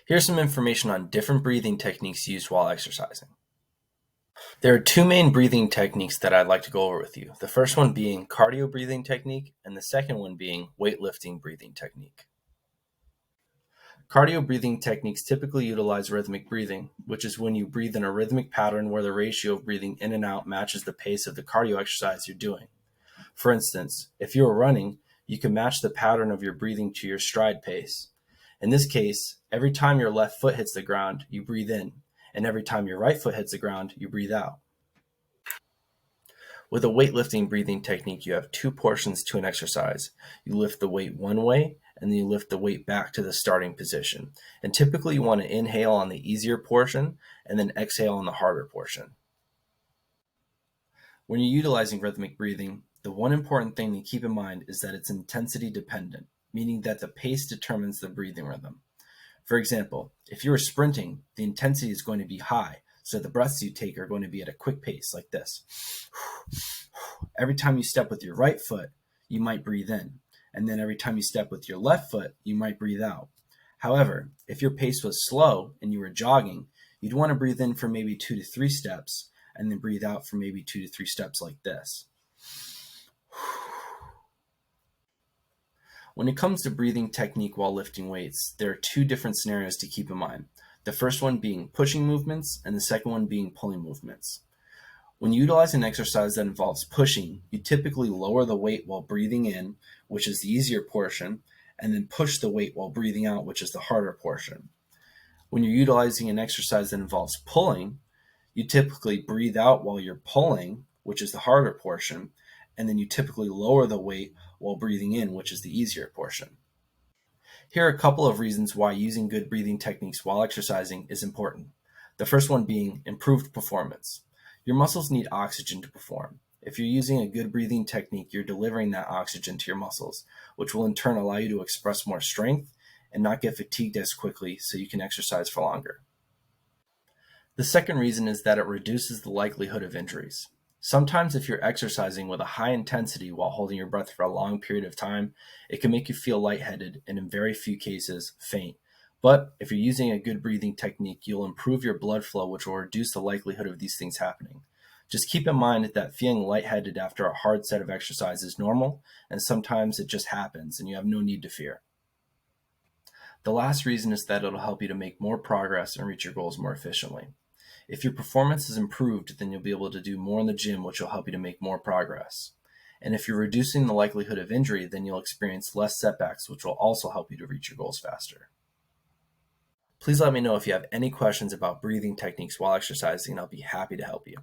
Here's some information on different breathing techniques used while exercising. There are two main breathing techniques that I'd like to go over with you. The first one being cardio breathing technique, and the second one being weightlifting breathing technique. Cardio breathing techniques typically utilize rhythmic breathing, which is when you breathe in a rhythmic pattern where the ratio of breathing in and out matches the pace of the cardio exercise you're doing. For instance, if you are running, you can match the pattern of your breathing to your stride pace. In this case, every time your left foot hits the ground, you breathe in, and every time your right foot hits the ground, you breathe out. With a weightlifting breathing technique, you have two portions to an exercise. You lift the weight one way, and then you lift the weight back to the starting position. And typically you want to inhale on the easier portion, and then exhale on the harder portion. When you're utilizing rhythmic breathing, the one important thing to keep in mind is that it's intensity dependent, meaning that the pace determines the breathing rhythm. For example, if you're sprinting, the intensity is going to be high, so the breaths you take are going to be at a quick pace like this. Every time you step with your right foot, you might breathe in, and then every time you step with your left foot, you might breathe out. However, if your pace was slow and you were jogging, you'd want to breathe in for maybe 2 to 3 steps, and then breathe out for maybe 2 to 3 steps like this. When it comes to breathing technique while lifting weights, there are two different scenarios to keep in mind. The first one being pushing movements, and the second one being pulling movements. When you utilize an exercise that involves pushing, you typically lower the weight while breathing in, which is the easier portion, and then push the weight while breathing out, which is the harder portion. When you're utilizing an exercise that involves pulling, you typically breathe out while you're pulling, which is the harder portion, and then you typically lower the weight while breathing in, which is the easier portion. Here are a couple of reasons why using good breathing techniques while exercising is important. The first one being improved performance. Your muscles need oxygen to perform. If you're using a good breathing technique, you're delivering that oxygen to your muscles, which will in turn allow you to express more strength and not get fatigued as quickly so you can exercise for longer. The second reason is that it reduces the likelihood of injuries. Sometimes if you're exercising with a high intensity while holding your breath for a long period of time, it can make you feel lightheaded and in very few cases faint. But if you're using a good breathing technique, you'll improve your blood flow, which will reduce the likelihood of these things happening. Just keep in mind that feeling lightheaded after a hard set of exercise is normal, and sometimes it just happens and you have no need to fear. The last reason is that it'll help you to make more progress and reach your goals more efficiently. If your performance is improved, then you'll be able to do more in the gym, which will help you to make more progress. And if you're reducing the likelihood of injury, then you'll experience less setbacks, which will also help you to reach your goals faster. Please let me know if you have any questions about breathing techniques while exercising, and I'll be happy to help you.